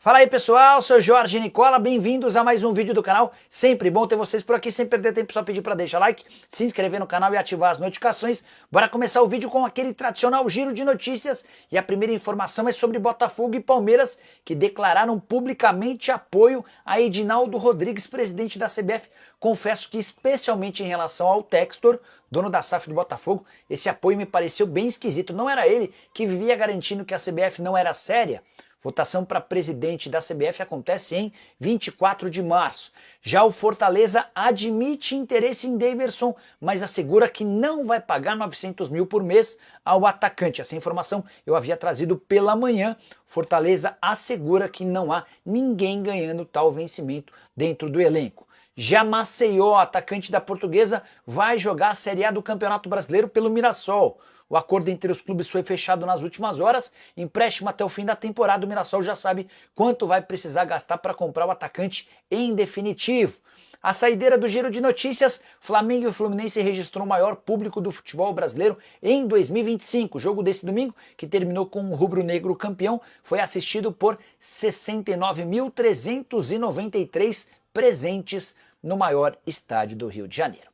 Fala aí pessoal, sou Jorge Nicola, bem-vindos a mais um vídeo do canal. Sempre bom ter vocês por aqui, sem perder tempo, só pedir para deixar like, se inscrever no canal e ativar as notificações. Bora começar o vídeo com aquele tradicional giro de notícias. E a primeira informação é sobre Botafogo e Palmeiras, que declararam publicamente apoio a Edinaldo Rodrigues, presidente da CBF. Confesso que especialmente em relação ao Textor, dono da SAF do Botafogo, esse apoio me pareceu bem esquisito. Não era ele que vivia garantindo que a CBF não era séria? Votação para presidente da CBF acontece em 24 de março. Já o Fortaleza admite interesse em Daverson, mas assegura que não vai pagar 900 mil por mês ao atacante. Essa informação eu havia trazido pela manhã. Fortaleza assegura que não há ninguém ganhando tal vencimento dentro do elenco. Já Maceió, atacante da Portuguesa, vai jogar a Série A do Campeonato Brasileiro pelo Mirassol. O acordo entre os clubes foi fechado nas últimas horas, empréstimo até o fim da temporada. O Mirassol já sabe quanto vai precisar gastar para comprar o atacante em definitivo. A saideira do giro de notícias, Flamengo e Fluminense registrou o maior público do futebol brasileiro em 2025. O jogo desse domingo, que terminou com o rubro-negro campeão, foi assistido por 69.393 presentes no maior estádio do Rio de Janeiro.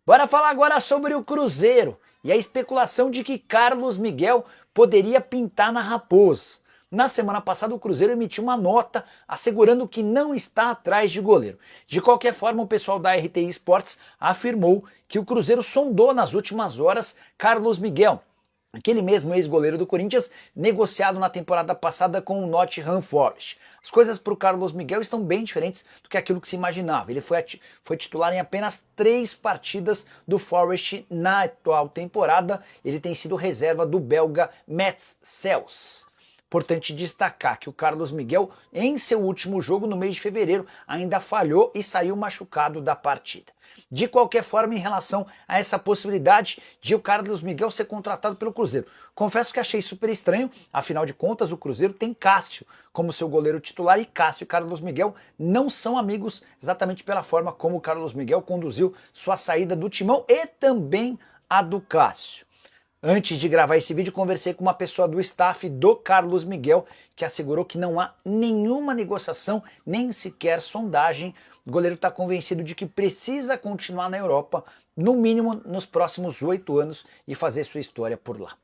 Bora falar agora sobre o Cruzeiro e a especulação de que Carlos Miguel poderia pintar na Raposa. Na semana passada o Cruzeiro emitiu uma nota assegurando que não está atrás de goleiro. De qualquer forma, o pessoal da RTI Sports afirmou que o Cruzeiro sondou nas últimas horas Carlos Miguel, aquele mesmo ex-goleiro do Corinthians, negociado na temporada passada com o Nottingham Forest. As coisas para o Carlos Miguel estão bem diferentes do que aquilo que se imaginava. Ele foi titular em apenas 3 partidas do Forest na atual temporada. Ele tem sido reserva do belga Mats Cels. Importante destacar que o Carlos Miguel, em seu último jogo no mês de fevereiro, ainda falhou e saiu machucado da partida. De qualquer forma, em relação a essa possibilidade de o Carlos Miguel ser contratado pelo Cruzeiro, confesso que achei super estranho. Afinal de contas, o Cruzeiro tem Cássio como seu goleiro titular, e Cássio e Carlos Miguel não são amigos, exatamente pela forma como o Carlos Miguel conduziu sua saída do Timão e também a do Cássio. Antes de gravar esse vídeo, conversei com uma pessoa do staff do Carlos Miguel, que assegurou que não há nenhuma negociação, nem sequer sondagem. O goleiro está convencido de que precisa continuar na Europa, no mínimo nos próximos 8 anos, e fazer sua história por lá.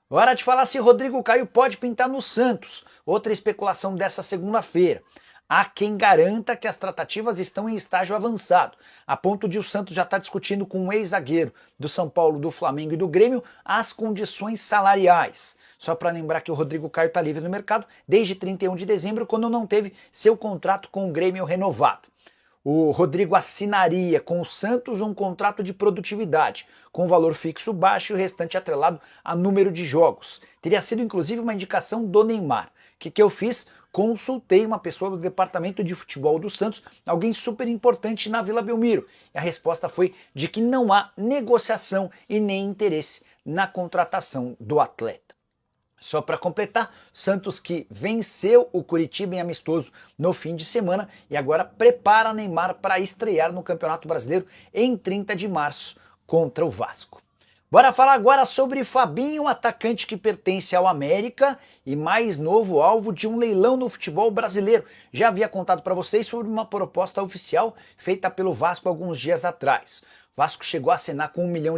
Hora de falar se Rodrigo Caio pode pintar no Santos. Outra especulação dessa segunda-feira. Há quem garanta que as tratativas estão em estágio avançado, a ponto de o Santos já estar discutindo com um ex-zagueiro do São Paulo, do Flamengo e do Grêmio as condições salariais. Só para lembrar que o Rodrigo Caio está livre no mercado desde 31 de dezembro, quando não teve seu contrato com o Grêmio renovado. O Rodrigo assinaria com o Santos um contrato de produtividade, com valor fixo baixo e o restante atrelado a número de jogos. Teria sido inclusive uma indicação do Neymar. O que eu fiz? Consultei uma pessoa do departamento de futebol do Santos, alguém super importante na Vila Belmiro. E a resposta foi de que não há negociação e nem interesse na contratação do atleta. Só para completar, Santos que venceu o Curitiba em amistoso no fim de semana e agora prepara Neymar para estrear no Campeonato Brasileiro em 30 de março contra o Vasco. Bora falar agora sobre Fabinho, atacante que pertence ao América e mais novo alvo de um leilão no futebol brasileiro. Já havia contado para vocês sobre uma proposta oficial feita pelo Vasco alguns dias atrás. O Vasco chegou a assinar com $1 milhão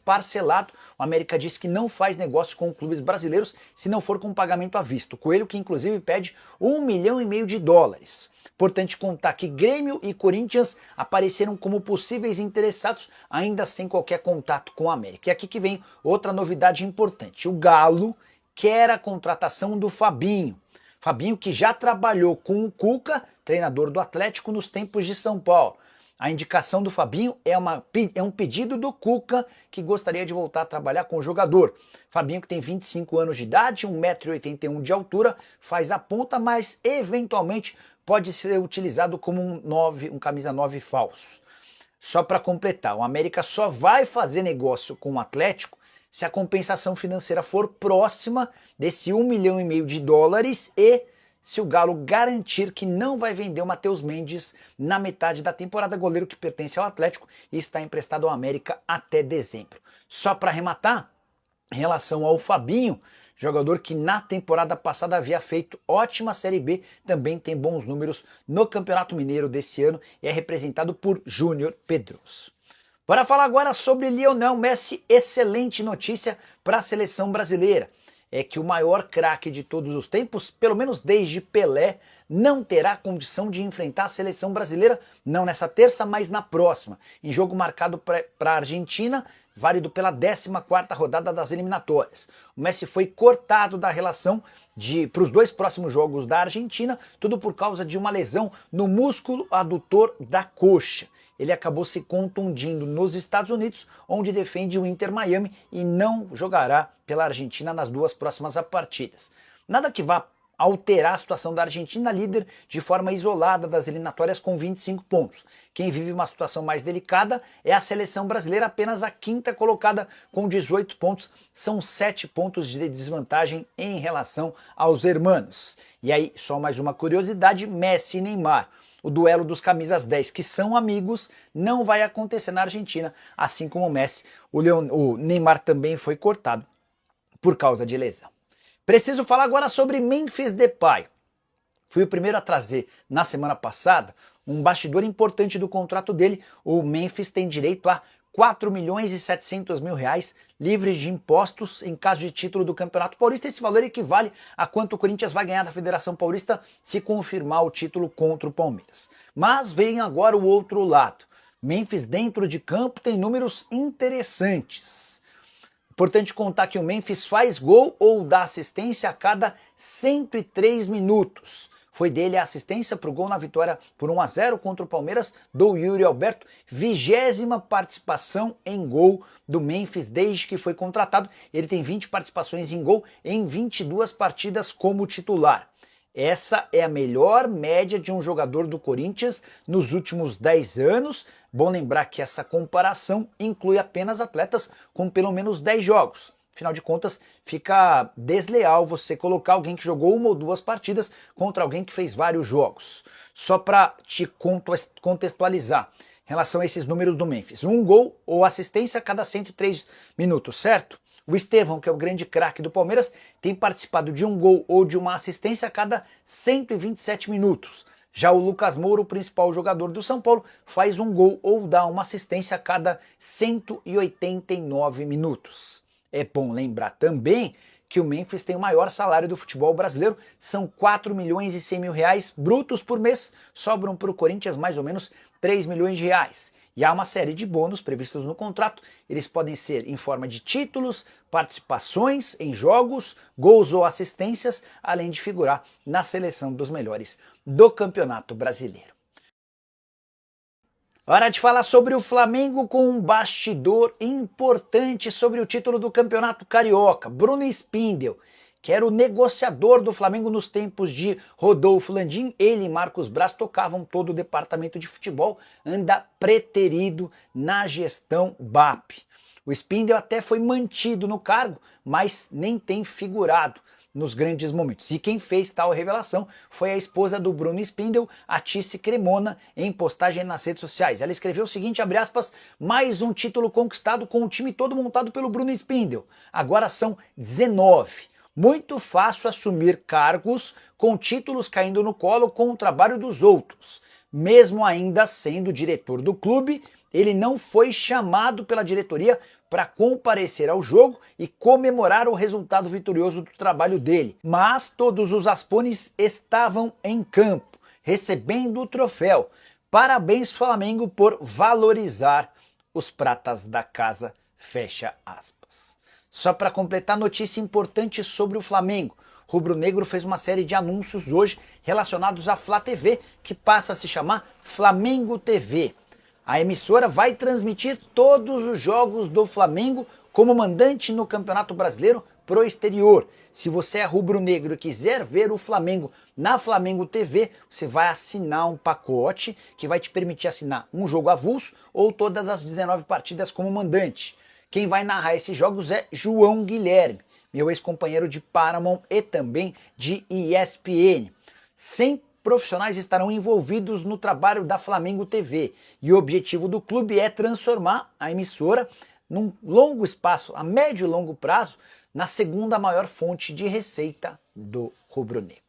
parcelado. O América disse que não faz negócio com clubes brasileiros se não for com pagamento à vista. O Coelho que inclusive pede $1,5 milhão. Importante contar que Grêmio e Corinthians apareceram como possíveis interessados, ainda sem qualquer contato com a América. E aqui que vem outra novidade importante. O Galo quer a contratação do Fabinho. Fabinho que já trabalhou com o Cuca, treinador do Atlético, nos tempos de São Paulo. A indicação do Fabinho é um pedido do Cuca, que gostaria de voltar a trabalhar com o jogador. Fabinho que tem 25 anos de idade, 1,81 m de altura, faz a ponta, mas eventualmente pode ser utilizado como um camisa 9 falso. Só para completar, o América só vai fazer negócio com o Atlético se a compensação financeira for próxima desse $1,5 milhão e se o Galo garantir que não vai vender o Matheus Mendes na metade da temporada, goleiro que pertence ao Atlético e está emprestado ao América até dezembro. Só para arrematar, em relação ao Fabinho, jogador que na temporada passada havia feito ótima Série B, também tem bons números no Campeonato Mineiro desse ano e é representado por Júnior Pedroso. Bora falar agora sobre Lionel Messi. Excelente notícia para a seleção brasileira. É que o maior craque de todos os tempos, pelo menos desde Pelé, não terá condição de enfrentar a seleção brasileira, não nessa terça, mas na próxima, em jogo marcado para a Argentina, válido pela 14ª rodada das eliminatórias. O Messi foi cortado da relação para os 2 próximos jogos da Argentina, tudo por causa de uma lesão no músculo adutor da coxa. Ele acabou se contundindo nos Estados Unidos, onde defende o Inter Miami e não jogará pela Argentina nas 2 próximas partidas. Nada que vá alterar a situação da Argentina, líder de forma isolada das eliminatórias com 25 pontos. Quem vive uma situação mais delicada é a seleção brasileira, apenas a 5ª colocada com 18 pontos. São 7 pontos de desvantagem em relação aos hermanos. E aí, só mais uma curiosidade, Messi e Neymar. O duelo dos camisas 10, que são amigos, não vai acontecer na Argentina, assim como o Messi. O Neymar também foi cortado por causa de lesão. Preciso falar agora sobre Memphis Depay. Fui o primeiro a trazer na semana passada um bastidor importante do contrato dele. O Memphis tem direito a 4 milhões e 700 mil reais livres de impostos em caso de título do Campeonato Paulista. Esse valor equivale a quanto o Corinthians vai ganhar da Federação Paulista se confirmar o título contra o Palmeiras. Mas vem agora o outro lado. Memphis dentro de campo tem números interessantes. Importante contar que o Memphis faz gol ou dá assistência a cada 103 minutos. Foi dele a assistência para o gol na vitória por 1-0 contra o Palmeiras do Yuri Alberto, 20ª participação em gol do Memphis desde que foi contratado. Ele tem 20 participações em gol em 22 partidas como titular. Essa é a melhor média de um jogador do Corinthians nos últimos 10 anos. Bom lembrar que essa comparação inclui apenas atletas com pelo menos 10 jogos. Afinal de contas, fica desleal você colocar alguém que jogou 1 ou 2 partidas contra alguém que fez vários jogos. Só para te contextualizar em relação a esses números do Memphis. 1 gol ou assistência a cada 103 minutos, certo? O Estevão, que é o grande craque do Palmeiras, tem participado de 1 gol ou de uma assistência a cada 127 minutos. Já o Lucas Moura, o principal jogador do São Paulo, faz 1 gol ou dá uma assistência a cada 189 minutos. É bom lembrar também que o Memphis tem o maior salário do futebol brasileiro, são 4 milhões e 100 mil reais brutos por mês, sobram para o Corinthians mais ou menos 3 milhões de reais. E há uma série de bônus previstos no contrato, eles podem ser em forma de títulos, participações em jogos, gols ou assistências, além de figurar na seleção dos melhores do Campeonato Brasileiro. Hora de falar sobre o Flamengo com um bastidor importante sobre o título do Campeonato Carioca. Bruno Spindel, que era o negociador do Flamengo nos tempos de Rodolfo Landim, ele e Marcos Braz tocavam todo o departamento de futebol, anda preterido na gestão BAP. O Spindel até foi mantido no cargo, mas nem tem figurado nos grandes momentos. E quem fez tal revelação foi a esposa do Bruno Spindel, a Tice Cremona, em postagem nas redes sociais. Ela escreveu o seguinte, abre aspas, mais um título conquistado com o time todo montado pelo Bruno Spindel. Agora são 19. Muito fácil assumir cargos com títulos caindo no colo com o trabalho dos outros. Mesmo ainda sendo diretor do clube, ele não foi chamado pela diretoria para comparecer ao jogo e comemorar o resultado vitorioso do trabalho dele. Mas todos os aspones estavam em campo, recebendo o troféu. Parabéns, Flamengo, por valorizar os pratas da casa, fecha aspas. Só para completar, notícia importante sobre o Flamengo. Rubro Negro fez uma série de anúncios hoje relacionados à Flá TV, que passa a se chamar Flamengo TV. A emissora vai transmitir todos os jogos do Flamengo como mandante no Campeonato Brasileiro pro exterior. Se você é rubro-negro e quiser ver o Flamengo na Flamengo TV, você vai assinar um pacote que vai te permitir assinar um jogo avulso ou todas as 19 partidas como mandante. Quem vai narrar esses jogos é João Guilherme, meu ex-companheiro de Paramount e também de ESPN. 100 profissionais estarão envolvidos no trabalho da Flamengo TV e o objetivo do clube é transformar a emissora num longo espaço, a médio e longo prazo, na segunda maior fonte de receita do rubro-negro.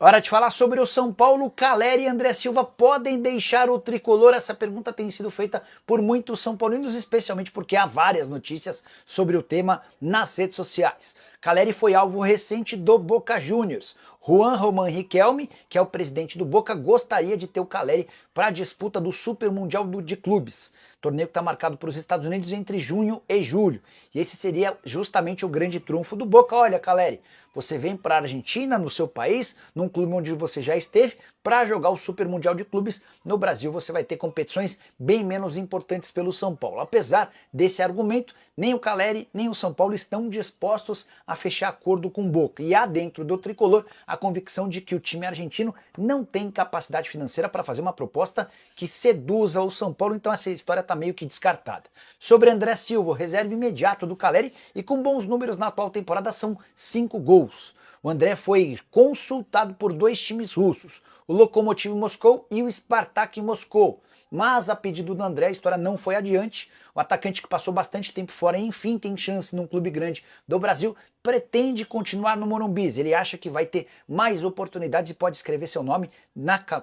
Hora de falar sobre o São Paulo. Caleri e André Silva podem deixar o tricolor? Essa pergunta tem sido feita por muitos são paulinos, especialmente porque há várias notícias sobre o tema nas redes sociais. Caleri foi alvo recente do Boca Juniors. Juan Román Riquelme, que é o presidente do Boca, gostaria de ter o Caleri para a disputa do Super Mundial de Clubes, torneio que está marcado para os Estados Unidos entre junho e julho. E esse seria justamente o grande trunfo do Boca. Olha, Caleri, você vem para a Argentina, no seu país, num clube onde você já esteve, para jogar o Super Mundial de Clubes. No Brasil você vai ter competições bem menos importantes pelo São Paulo. Apesar desse argumento, nem o Caleri nem o São Paulo estão dispostos a fechar acordo com o Boca. E há dentro do tricolor a convicção de que o time argentino não tem capacidade financeira para fazer uma proposta que seduza o São Paulo, então essa história está meio que descartada. Sobre André Silva, reserva imediato do Caleri e com bons números na atual temporada, são 5 gols. O André foi consultado por 2 times russos, o Lokomotiv Moscou e o Spartak Moscou. Mas a pedido do André a história não foi adiante. O atacante, que passou bastante tempo fora e enfim tem chance num clube grande do Brasil, pretende continuar no Morumbi. Ele acha que vai ter mais oportunidades e pode escrever seu nome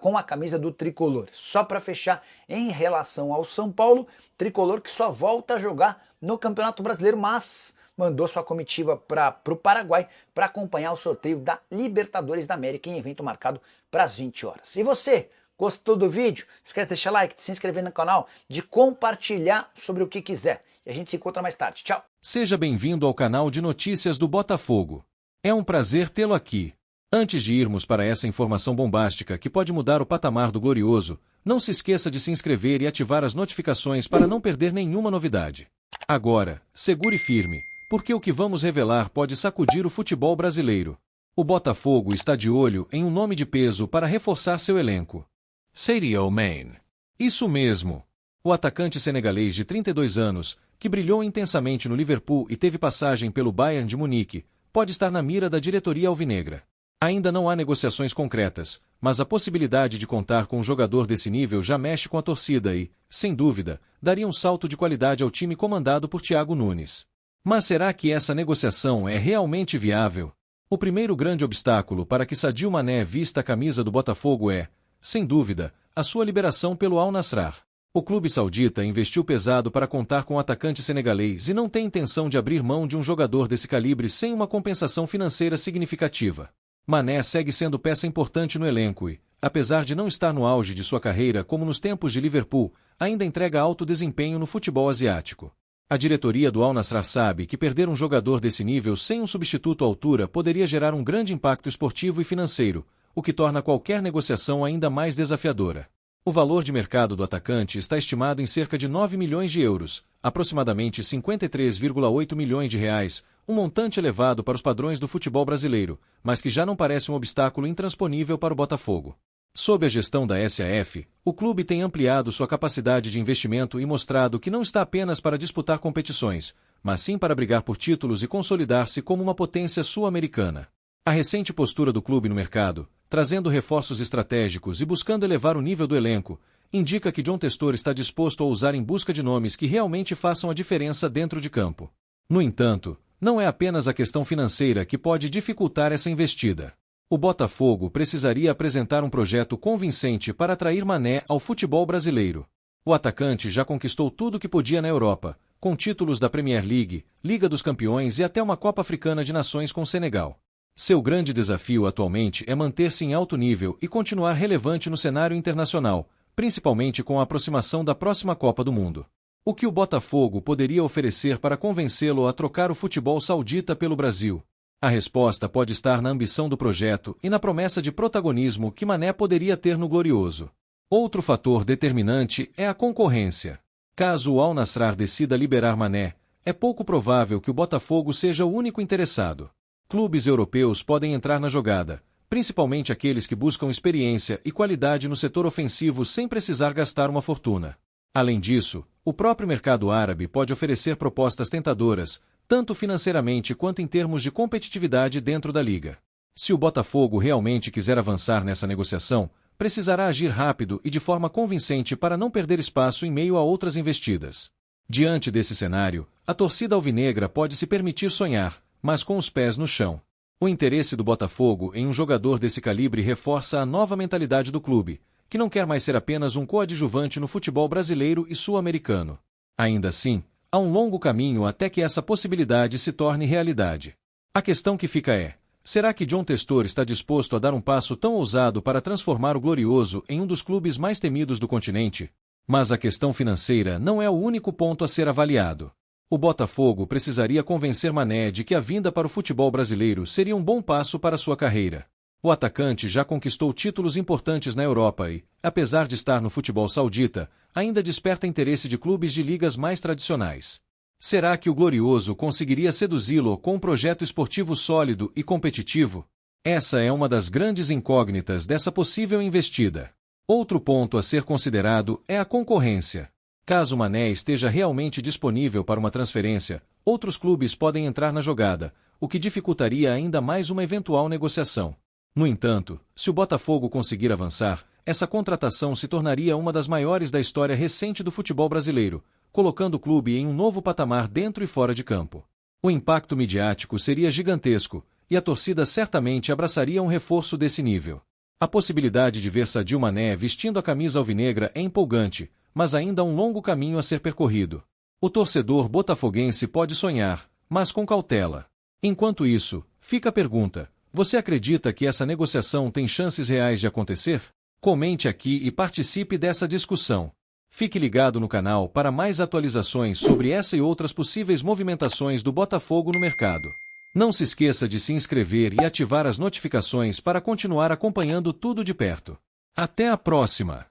com a camisa do tricolor. Só para fechar, em relação ao São Paulo, tricolor que só volta a jogar no Campeonato Brasileiro, mas mandou sua comitiva para o Paraguai para acompanhar o sorteio da Libertadores da América em evento marcado para as 20 horas. E você, gostou do vídeo? Esquece de deixar like, de se inscrever no canal, de compartilhar sobre o que quiser. E a gente se encontra mais tarde. Tchau! Seja bem-vindo ao canal de notícias do Botafogo. É um prazer tê-lo aqui. Antes de irmos para essa informação bombástica que pode mudar o patamar do Glorioso, não se esqueça de se inscrever e ativar as notificações para não perder nenhuma novidade. Agora, segure firme, porque o que vamos revelar pode sacudir o futebol brasileiro. O Botafogo está de olho em um nome de peso para reforçar seu elenco. Sadio Mane. Isso mesmo. O atacante senegalês de 32 anos, que brilhou intensamente no Liverpool e teve passagem pelo Bayern de Munique, pode estar na mira da diretoria alvinegra. Ainda não há negociações concretas, mas a possibilidade de contar com um jogador desse nível já mexe com a torcida e, sem dúvida, daria um salto de qualidade ao time comandado por Thiago Nunes. Mas será que essa negociação é realmente viável? O primeiro grande obstáculo para que Sadio Mané vista a camisa do Botafogo é, sem dúvida, a sua liberação pelo Al Nassr. O clube saudita investiu pesado para contar com o atacante senegalês e não tem intenção de abrir mão de um jogador desse calibre sem uma compensação financeira significativa. Mané segue sendo peça importante no elenco e, apesar de não estar no auge de sua carreira como nos tempos de Liverpool, ainda entrega alto desempenho no futebol asiático. A diretoria do Al Nassr sabe que perder um jogador desse nível sem um substituto à altura poderia gerar um grande impacto esportivo e financeiro, o que torna qualquer negociação ainda mais desafiadora. O valor de mercado do atacante está estimado em cerca de 9 milhões de euros, aproximadamente 53,8 milhões de reais, um montante elevado para os padrões do futebol brasileiro, mas que já não parece um obstáculo intransponível para o Botafogo. Sob a gestão da SAF, o clube tem ampliado sua capacidade de investimento e mostrado que não está apenas para disputar competições, mas sim para brigar por títulos e consolidar-se como uma potência sul-americana. A recente postura do clube no mercado, trazendo reforços estratégicos e buscando elevar o nível do elenco, indica que John Textor está disposto a ousar em busca de nomes que realmente façam a diferença dentro de campo. No entanto, não é apenas a questão financeira que pode dificultar essa investida. O Botafogo precisaria apresentar um projeto convincente para atrair Mané ao futebol brasileiro. O atacante já conquistou tudo o que podia na Europa, com títulos da Premier League, Liga dos Campeões e até uma Copa Africana de Nações com Senegal. Seu grande desafio atualmente é manter-se em alto nível e continuar relevante no cenário internacional, principalmente com a aproximação da próxima Copa do Mundo. O que o Botafogo poderia oferecer para convencê-lo a trocar o futebol saudita pelo Brasil? A resposta pode estar na ambição do projeto e na promessa de protagonismo que Mané poderia ter no Glorioso. Outro fator determinante é a concorrência. Caso o Al Nassr decida liberar Mané, é pouco provável que o Botafogo seja o único interessado. Clubes europeus podem entrar na jogada, principalmente aqueles que buscam experiência e qualidade no setor ofensivo sem precisar gastar uma fortuna. Além disso, o próprio mercado árabe pode oferecer propostas tentadoras, tanto financeiramente quanto em termos de competitividade dentro da liga. Se o Botafogo realmente quiser avançar nessa negociação, precisará agir rápido e de forma convincente para não perder espaço em meio a outras investidas. Diante desse cenário, a torcida alvinegra pode se permitir sonhar, mas com os pés no chão. O interesse do Botafogo em um jogador desse calibre reforça a nova mentalidade do clube, que não quer mais ser apenas um coadjuvante no futebol brasileiro e sul-americano. Ainda assim, há um longo caminho até que essa possibilidade se torne realidade. A questão que fica é: será que John Textor está disposto a dar um passo tão ousado para transformar o Glorioso em um dos clubes mais temidos do continente? Mas a questão financeira não é o único ponto a ser avaliado. O Botafogo precisaria convencer Mané de que a vinda para o futebol brasileiro seria um bom passo para sua carreira. O atacante já conquistou títulos importantes na Europa e, apesar de estar no futebol saudita, ainda desperta interesse de clubes de ligas mais tradicionais. Será que o Glorioso conseguiria seduzi-lo com um projeto esportivo sólido e competitivo? Essa é uma das grandes incógnitas dessa possível investida. Outro ponto a ser considerado é a concorrência. Caso Mané esteja realmente disponível para uma transferência, outros clubes podem entrar na jogada, o que dificultaria ainda mais uma eventual negociação. No entanto, se o Botafogo conseguir avançar, essa contratação se tornaria uma das maiores da história recente do futebol brasileiro, colocando o clube em um novo patamar dentro e fora de campo. O impacto midiático seria gigantesco, e a torcida certamente abraçaria um reforço desse nível. A possibilidade de ver Sadio Mané vestindo a camisa alvinegra é empolgante, mas ainda há um longo caminho a ser percorrido. O torcedor botafoguense pode sonhar, mas com cautela. Enquanto isso, fica a pergunta: você acredita que essa negociação tem chances reais de acontecer? Comente aqui e participe dessa discussão. Fique ligado no canal para mais atualizações sobre essa e outras possíveis movimentações do Botafogo no mercado. Não se esqueça de se inscrever e ativar as notificações para continuar acompanhando tudo de perto. Até a próxima!